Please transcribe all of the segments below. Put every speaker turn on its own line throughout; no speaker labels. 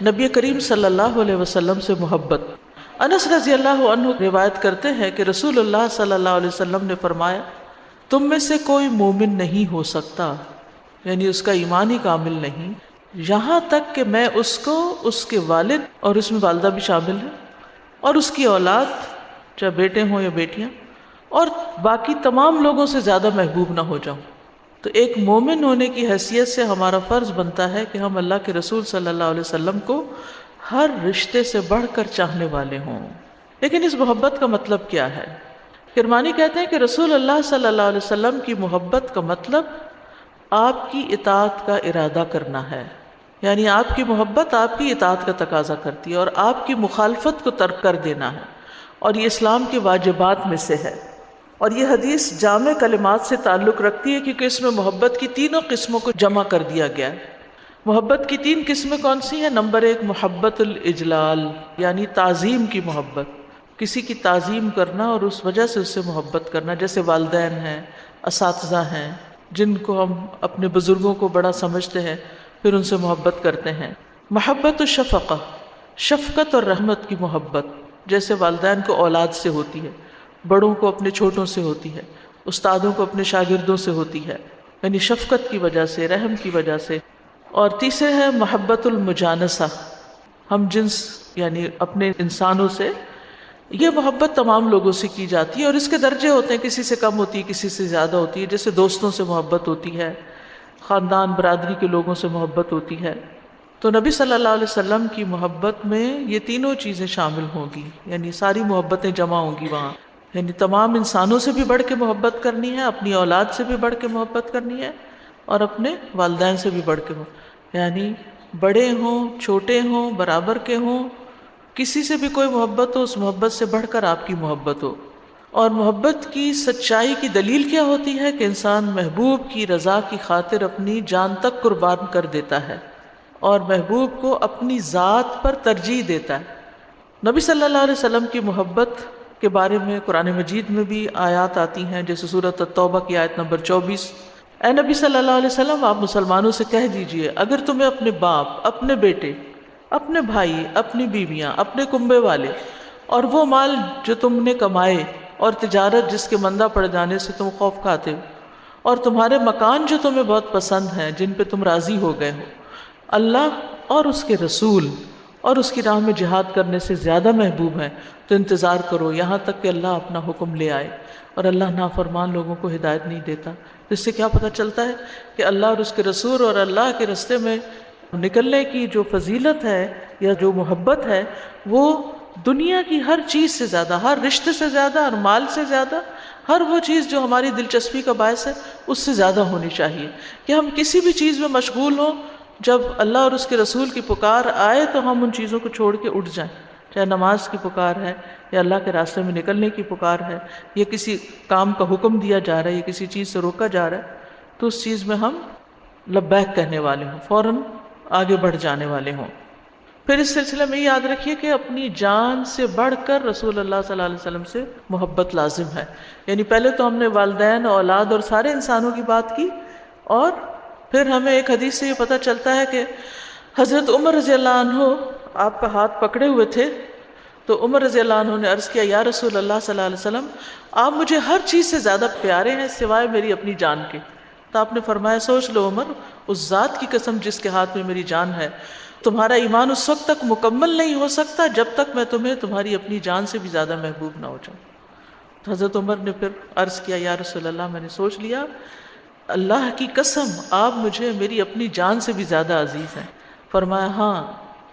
نبی کریم صلی اللہ علیہ وسلم سے محبت۔ انس رضی اللہ عنہ روایت کرتے ہیں کہ رسول اللہ صلی اللہ علیہ وسلم نے فرمایا، تم میں سے کوئی مومن نہیں ہو سکتا، یعنی اس کا ایمان ہی کامل نہیں، یہاں تک کہ میں اس کو اس کے والد، اور اس میں والدہ بھی شامل ہے، اور اس کی اولاد، چاہے بیٹے ہوں یا بیٹیاں، اور باقی تمام لوگوں سے زیادہ محبوب نہ ہو جاؤں۔ تو ایک مومن ہونے کی حیثیت سے ہمارا فرض بنتا ہے کہ ہم اللہ کے رسول صلی اللہ علیہ وسلم کو ہر رشتے سے بڑھ کر چاہنے والے ہوں۔ لیکن اس محبت کا مطلب کیا ہے؟ کرمانی کہتے ہیں کہ رسول اللہ صلی اللہ علیہ وسلم کی محبت کا مطلب آپ کی اطاعت کا ارادہ کرنا ہے، یعنی آپ کی محبت آپ کی اطاعت کا تقاضا کرتی ہے، اور آپ کی مخالفت کو ترک کر دینا ہے، اور یہ اسلام کے واجبات میں سے ہے۔ اور یہ حدیث جامع کلمات سے تعلق رکھتی ہے کیونکہ اس میں محبت کی تینوں قسموں کو جمع کر دیا گیا ہے۔ محبت کی تین قسمیں کون سی ہیں؟ نمبر ایک، محبت الاجلال، یعنی تعظیم کی محبت، کسی کی تعظیم کرنا اور اس وجہ سے اس سے محبت کرنا، جیسے والدین ہیں، اساتذہ ہیں، جن کو ہم اپنے بزرگوں کو بڑا سمجھتے ہیں، پھر ان سے محبت کرتے ہیں۔ محبت الشفقہ، شفقت اور رحمت کی محبت، جیسے والدین کو اولاد سے ہوتی ہے، بڑوں کو اپنے چھوٹوں سے ہوتی ہے، استادوں کو اپنے شاگردوں سے ہوتی ہے، یعنی شفقت کی وجہ سے، رحم کی وجہ سے۔ اور تیسرے ہے محبت المجانسہ، ہم جنس یعنی اپنے انسانوں سے۔ یہ محبت تمام لوگوں سے کی جاتی ہے، اور اس کے درجے ہوتے ہیں، کسی سے کم ہوتی ہے، کسی سے زیادہ ہوتی ہے، جیسے دوستوں سے محبت ہوتی ہے، خاندان برادری کے لوگوں سے محبت ہوتی ہے۔ تو نبی صلی اللہ علیہ وسلم کی محبت میں یہ تینوں چیزیں شامل ہوں گی، یعنی ساری محبتیں جمع ہوں گی وہاں، یعنی تمام انسانوں سے بھی بڑھ کے محبت کرنی ہے، اپنی اولاد سے بھی بڑھ کے محبت کرنی ہے، اور اپنے والدین سے بھی بڑھ کے یعنی بڑے ہوں، چھوٹے ہوں، برابر کے ہوں، کسی سے بھی کوئی محبت ہو، اس محبت سے بڑھ کر آپ کی محبت ہو۔ اور محبت کی سچائی کی دلیل کیا ہوتی ہے؟ کہ انسان محبوب کی رضا کی خاطر اپنی جان تک قربان کر دیتا ہے، اور محبوب کو اپنی ذات پر ترجیح دیتا ہے۔ نبی صلی اللہ علیہ وسلم کی محبت کے بارے میں قرآن مجید میں بھی آیات آتی ہیں، جیسے سورۃ التوبہ کی آیت نمبر 24، اے نبی صلی اللہ علیہ وسلم، آپ مسلمانوں سے کہہ دیجئے، اگر تمہیں اپنے باپ، اپنے بیٹے، اپنے بھائی، اپنی بیویاں، اپنے کنبے والے، اور وہ مال جو تم نے کمائے، اور تجارت جس کے مندہ پڑ جانے سے تم خوف کھاتے ہو، اور تمہارے مکان جو تمہیں بہت پسند ہیں، جن پہ تم راضی ہو گئے ہو، اللہ اور اس کے رسول اور اس کی راہ میں جہاد کرنے سے زیادہ محبوب ہیں، تو انتظار کرو یہاں تک کہ اللہ اپنا حکم لے آئے۔ اور اللہ نافرمان لوگوں کو ہدایت نہیں دیتا۔ تو اس سے کیا پتہ چلتا ہے کہ اللہ اور اس کے رسول اور اللہ کے راستے میں نکلنے کی جو فضیلت ہے یا جو محبت ہے، وہ دنیا کی ہر چیز سے زیادہ، ہر رشتے سے زیادہ، اور مال سے زیادہ، ہر وہ چیز جو ہماری دلچسپی کا باعث ہے، اس سے زیادہ ہونی چاہیے۔ کہ ہم کسی بھی چیز میں مشغول ہوں، جب اللہ اور اس کے رسول کی پکار آئے تو ہم ان چیزوں کو چھوڑ کے اٹھ جائیں، چاہے نماز کی پکار ہے، یا اللہ کے راستے میں نکلنے کی پکار ہے، یا کسی کام کا حکم دیا جا رہا ہے، یا کسی چیز سے روکا جا رہا ہے، تو اس چیز میں ہم لبیک کہنے والے ہوں، فوراً آگے بڑھ جانے والے ہوں۔ پھر اس سلسلے میں یاد رکھیے کہ اپنی جان سے بڑھ کر رسول اللہ صلی اللہ علیہ وسلم سے محبت لازم ہے۔ یعنی پہلے تو ہم نے والدین، اولاد اور سارے انسانوں کی بات کی، اور پھر ہمیں ایک حدیث سے یہ پتہ چلتا ہے کہ حضرت عمر رضی اللہ عنہ آپ کا ہاتھ پکڑے ہوئے تھے، تو عمر رضی اللہ عنہ نے عرض کیا، یا رسول اللہ صلی اللہ علیہ وسلم، آپ مجھے ہر چیز سے زیادہ پیارے ہیں سوائے میری اپنی جان کے۔ تو آپ نے فرمایا، سوچ لو عمر، اس ذات کی قسم جس کے ہاتھ میں میری جان ہے، تمہارا ایمان اس وقت تک مکمل نہیں ہو سکتا جب تک میں تمہیں تمہاری اپنی جان سے بھی زیادہ محبوب نہ ہو جاؤں۔ تو حضرت عمر نے پھر عرض کیا، یا رسول اللہ، میں نے سوچ لیا، اللہ کی قسم آپ مجھے میری اپنی جان سے بھی زیادہ عزیز ہیں۔ فرمایا، ہاں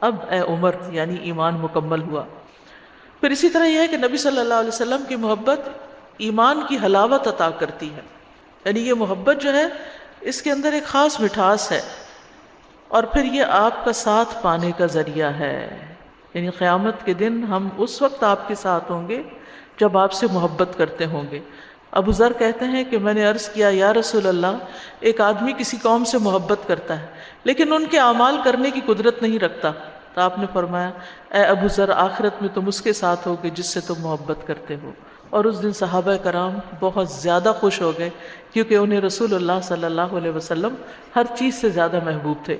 اب اے عمر، یعنی ایمان مکمل ہوا۔ پھر اسی طرح یہ ہے کہ نبی صلی اللہ علیہ وسلم کی محبت ایمان کی حلاوت عطا کرتی ہے، یعنی یہ محبت جو ہے اس کے اندر ایک خاص مٹھاس ہے، اور پھر یہ آپ کا ساتھ پانے کا ذریعہ ہے، یعنی قیامت کے دن ہم اس وقت آپ کے ساتھ ہوں گے جب آپ سے محبت کرتے ہوں گے۔ ابو ذر کہتے ہیں کہ میں نے عرض کیا، یا رسول اللہ، ایک آدمی کسی قوم سے محبت کرتا ہے لیکن ان کے اعمال کرنے کی قدرت نہیں رکھتا، تو آپ نے فرمایا، اے ابو ذر، آخرت میں تم اس کے ساتھ ہوگے جس سے تم محبت کرتے ہو۔ اور اس دن صحابہ کرام بہت زیادہ خوش ہو گئے، کیونکہ انہیں رسول اللہ صلی اللہ علیہ وسلم ہر چیز سے زیادہ محبوب تھے۔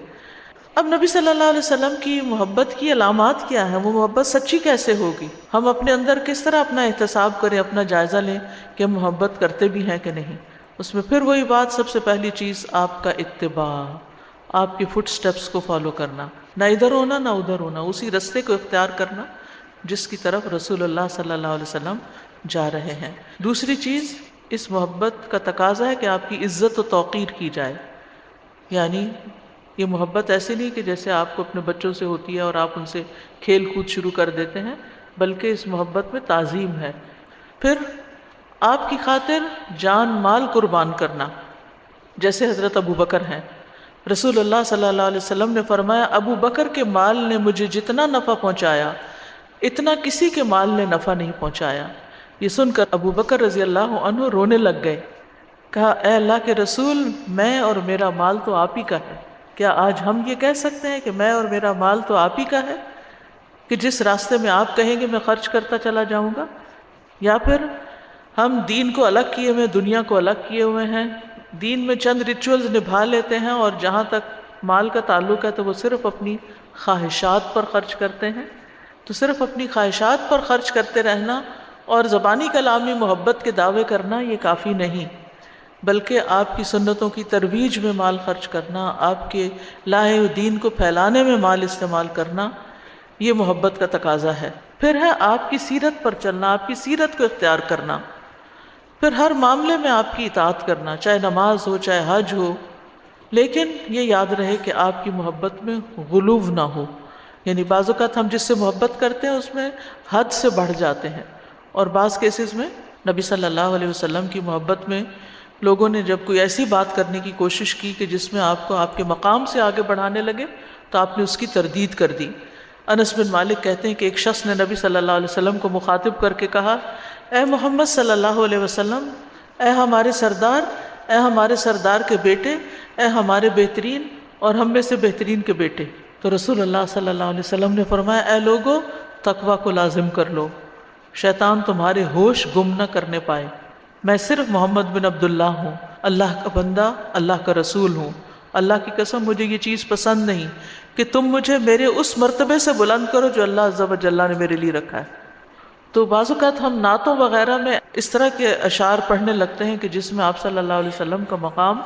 اب نبی صلی اللہ علیہ وسلم کی محبت کی علامات کیا ہیں؟ وہ محبت سچی کیسے ہوگی؟ ہم اپنے اندر کس طرح اپنا احتساب کریں، اپنا جائزہ لیں کہ ہم محبت کرتے بھی ہیں کہ نہیں۔ اس میں پھر وہی بات، سب سے پہلی چیز آپ کا اتباع، آپ کی فٹ سٹیپس کو فالو کرنا، نہ ادھر ہونا نہ ادھر ہونا، اسی رستے کو اختیار کرنا جس کی طرف رسول اللہ صلی اللہ علیہ وسلم جا رہے ہیں۔ دوسری چیز، اس محبت کا تقاضا ہے کہ آپ کی عزت و توقیر کی جائے، یعنی یہ محبت ایسی نہیں کہ جیسے آپ کو اپنے بچوں سے ہوتی ہے اور آپ ان سے کھیل کود شروع کر دیتے ہیں، بلکہ اس محبت میں تعظیم ہے۔ پھر آپ کی خاطر جان مال قربان کرنا، جیسے حضرت ابو بکر ہیں۔ رسول اللہ صلی اللہ علیہ وسلم نے فرمایا، ابو بکر کے مال نے مجھے جتنا نفع پہنچایا اتنا کسی کے مال نے نفع نہیں پہنچایا۔ یہ سن کر ابو بکر رضی اللہ عنہ رونے لگ گئے، کہا اے اللہ کے رسول، میں اور میرا مال تو آپ ہی کا ہے۔ کیا آج ہم یہ کہہ سکتے ہیں کہ میں اور میرا مال تو آپ ہی کا ہے، کہ جس راستے میں آپ کہیں گے میں خرچ کرتا چلا جاؤں گا؟ یا پھر ہم دین کو الگ کیے ہوئے، دنیا کو الگ کیے ہوئے ہیں، دین میں چند ریچولز نبھا لیتے ہیں اور جہاں تک مال کا تعلق ہے تو وہ صرف اپنی خواہشات پر خرچ کرتے ہیں۔ تو صرف اپنی خواہشات پر خرچ کرتے رہنا اور زبانی کلامی محبت کے دعوے کرنا یہ کافی نہیں، بلکہ آپ کی سنتوں کی ترویج میں مال خرچ کرنا، آپ کے لائے ہوئے دین کو پھیلانے میں مال استعمال کرنا، یہ محبت کا تقاضا ہے۔ پھر ہے آپ کی سیرت پر چلنا، آپ کی سیرت کو اختیار کرنا۔ پھر ہر معاملے میں آپ کی اطاعت کرنا، چاہے نماز ہو چاہے حج ہو، لیکن یہ یاد رہے کہ آپ کی محبت میں غلو نہ ہو، یعنی بعض اوقات ہم جس سے محبت کرتے ہیں اس میں حد سے بڑھ جاتے ہیں، اور بعض کیسز میں نبی صلی اللہ علیہ وسلم کی محبت میں لوگوں نے جب کوئی ایسی بات کرنے کی کوشش کی کہ جس میں آپ کو آپ کے مقام سے آگے بڑھانے لگے تو آپ نے اس کی تردید کر دی۔ انس بن مالک کہتے ہیں کہ ایک شخص نے نبی صلی اللہ علیہ وسلم کو مخاطب کر کے کہا، اے محمد صلی اللہ علیہ وسلم، اے ہمارے سردار، اے ہمارے سردار کے بیٹے، اے ہمارے بہترین اور ہم میں سے بہترین کے بیٹے۔ تو رسول اللہ صلی اللہ علیہ وسلم نے فرمایا، اے لوگو، تقوی کو لازم کر لو، شیطان تمہارے ہوش گم نہ کرنے پائے۔ میں صرف محمد بن عبداللہ ہوں، اللہ کا بندہ، اللہ کا رسول ہوں۔ اللہ کی قسم مجھے یہ چیز پسند نہیں کہ تم مجھے میرے اس مرتبے سے بلند کرو جو اللہ عز و جل نے میرے لیے رکھا ہے۔ تو بعض اوقات ہم نعتوں وغیرہ میں اس طرح کے اشعار پڑھنے لگتے ہیں کہ جس میں آپ صلی اللہ علیہ وسلم کا مقام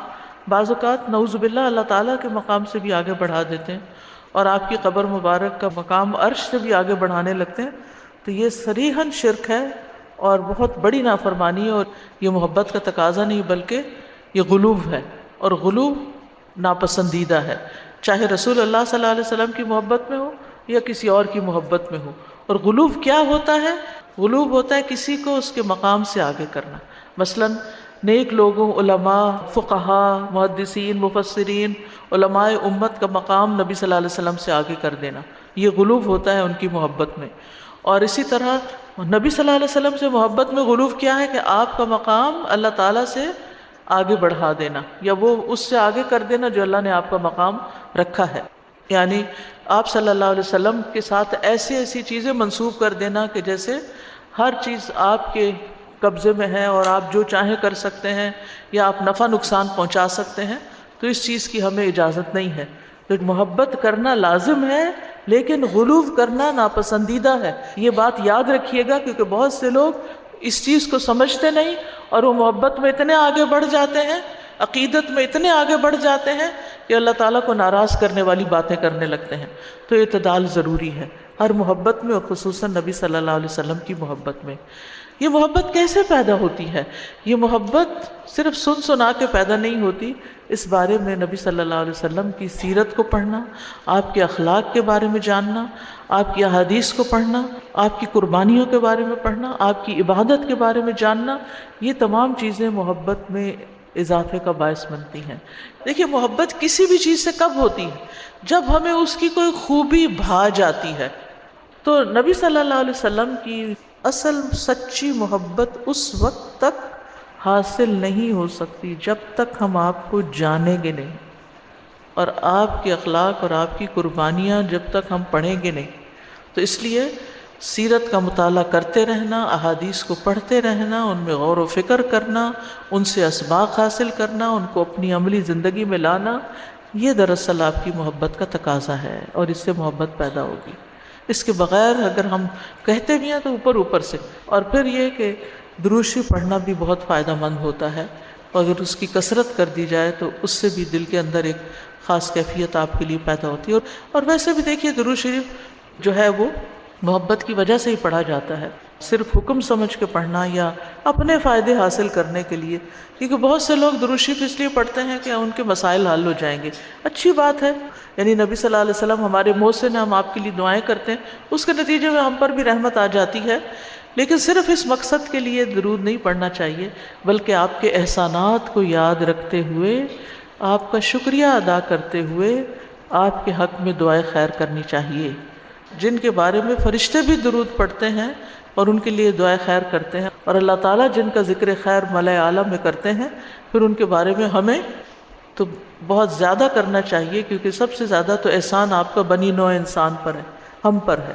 بعض اوقات نعوذ باللہ اللہ تعالیٰ کے مقام سے بھی آگے بڑھا دیتے ہیں، اور آپ کی قبر مبارک کا مقام عرش سے بھی آگے بڑھانے لگتے ہیں۔ تو یہ صریحاً شرک ہے اور بہت بڑی نافرمانی ہے، اور یہ محبت کا تقاضا نہیں بلکہ یہ غلو ہے، اور غلو ناپسندیدہ ہے، چاہے رسول اللہ صلی اللہ علیہ وسلم کی محبت میں ہو یا کسی اور کی محبت میں ہو۔ اور غلو کیا ہوتا ہے؟ غلو ہوتا ہے کسی کو اس کے مقام سے آگے کرنا، مثلا نیک لوگوں، علماء، فقہاء، محدثین، مفسرین، علماء امت کا مقام نبی صلی اللہ علیہ وسلم سے آگے کر دینا، یہ غلو ہوتا ہے ان کی محبت میں۔ اور اسی طرح نبی صلی اللہ علیہ وسلم سے محبت میں غلو کیا ہے کہ آپ کا مقام اللہ تعالیٰ سے آگے بڑھا دینا، یا وہ اس سے آگے کر دینا جو اللہ نے آپ کا مقام رکھا ہے، یعنی آپ صلی اللہ علیہ وسلم کے ساتھ ایسی چیزیں منسوب کر دینا کہ جیسے ہر چیز آپ کے قبضے میں ہے اور آپ جو چاہیں کر سکتے ہیں، یا آپ نفع نقصان پہنچا سکتے ہیں، تو اس چیز کی ہمیں اجازت نہیں ہے۔ تو محبت کرنا لازم ہے لیکن غلو کرنا ناپسندیدہ ہے، یہ بات یاد رکھیے گا، کیونکہ بہت سے لوگ اس چیز کو سمجھتے نہیں اور وہ محبت میں اتنے آگے بڑھ جاتے ہیں، عقیدت میں اتنے آگے بڑھ جاتے ہیں کہ اللہ تعالیٰ کو ناراض کرنے والی باتیں کرنے لگتے ہیں۔ تو اعتدال ضروری ہے ہر محبت میں، اور خصوصاً نبی صلی اللہ علیہ وسلم کی محبت میں۔ یہ محبت کیسے پیدا ہوتی ہے؟ یہ محبت صرف سنا کے پیدا نہیں ہوتی، اس بارے میں نبی صلی اللہ علیہ وسلم کی سیرت کو پڑھنا، آپ کے اخلاق کے بارے میں جاننا، آپ کی احادیث کو پڑھنا، آپ کی قربانیوں کے بارے میں پڑھنا، آپ کی عبادت کے بارے میں جاننا، یہ تمام چیزیں محبت میں اضافے کا باعث بنتی ہیں۔ دیکھیے، محبت کسی بھی چیز سے کب ہوتی ہے؟ جب ہمیں اس کی کوئی خوبی بھا جاتی ہے۔ تو نبی صلی اللہ علیہ وسلم کی اصل سچی محبت اس وقت تک حاصل نہیں ہو سکتی جب تک ہم آپ کو جانیں گے نہیں، اور آپ کے اخلاق اور آپ کی قربانیاں جب تک ہم پڑھیں گے نہیں۔ تو اس لیے سیرت کا مطالعہ کرتے رہنا، احادیث کو پڑھتے رہنا، ان میں غور و فکر کرنا، ان سے اسباق حاصل کرنا، ان کو اپنی عملی زندگی میں لانا، یہ دراصل آپ کی محبت کا تقاضا ہے اور اس سے محبت پیدا ہوگی. اس کے بغیر اگر ہم کہتے بھی ہیں تو اوپر اوپر سے. اور پھر یہ کہ درود شریف پڑھنا بھی بہت فائدہ مند ہوتا ہے، اور اگر اس کی کثرت کر دی جائے تو اس سے بھی دل کے اندر ایک خاص کیفیت آپ کے لیے پیدا ہوتی ہے. اور ویسے بھی دیکھیے درود شریف جو ہے وہ محبت کی وجہ سے ہی پڑھا جاتا ہے، صرف حکم سمجھ کے پڑھنا یا اپنے فائدے حاصل کرنے کے لیے. کیونکہ بہت سے لوگ درود شریف اس لیے پڑھتے ہیں کہ ان کے مسائل حل ہو جائیں گے. اچھی بات ہے، یعنی نبی صلی اللہ علیہ وسلم ہمارے محسن ہیں، ہم آپ کے لیے دعائیں کرتے ہیں، اس کے نتیجے میں ہم پر بھی رحمت آ جاتی ہے. لیکن صرف اس مقصد کے لیے درود نہیں پڑھنا چاہیے، بلکہ آپ کے احسانات کو یاد رکھتے ہوئے، آپ کا شکریہ ادا کرتے ہوئے آپ کے حق میں دعائیں خیر کرنی چاہیے. جن کے بارے میں فرشتے بھی درود پڑھتے ہیں اور ان کے لیے دعائیں خیر کرتے ہیں، اور اللہ تعالیٰ جن کا ذکر خیر ملائے اعلیٰ میں کرتے ہیں، پھر ان کے بارے میں ہمیں تو بہت زیادہ کرنا چاہیے، کیونکہ سب سے زیادہ تو احسان آپ کا بنی نوع انسان پر ہے، ہم پر ہے.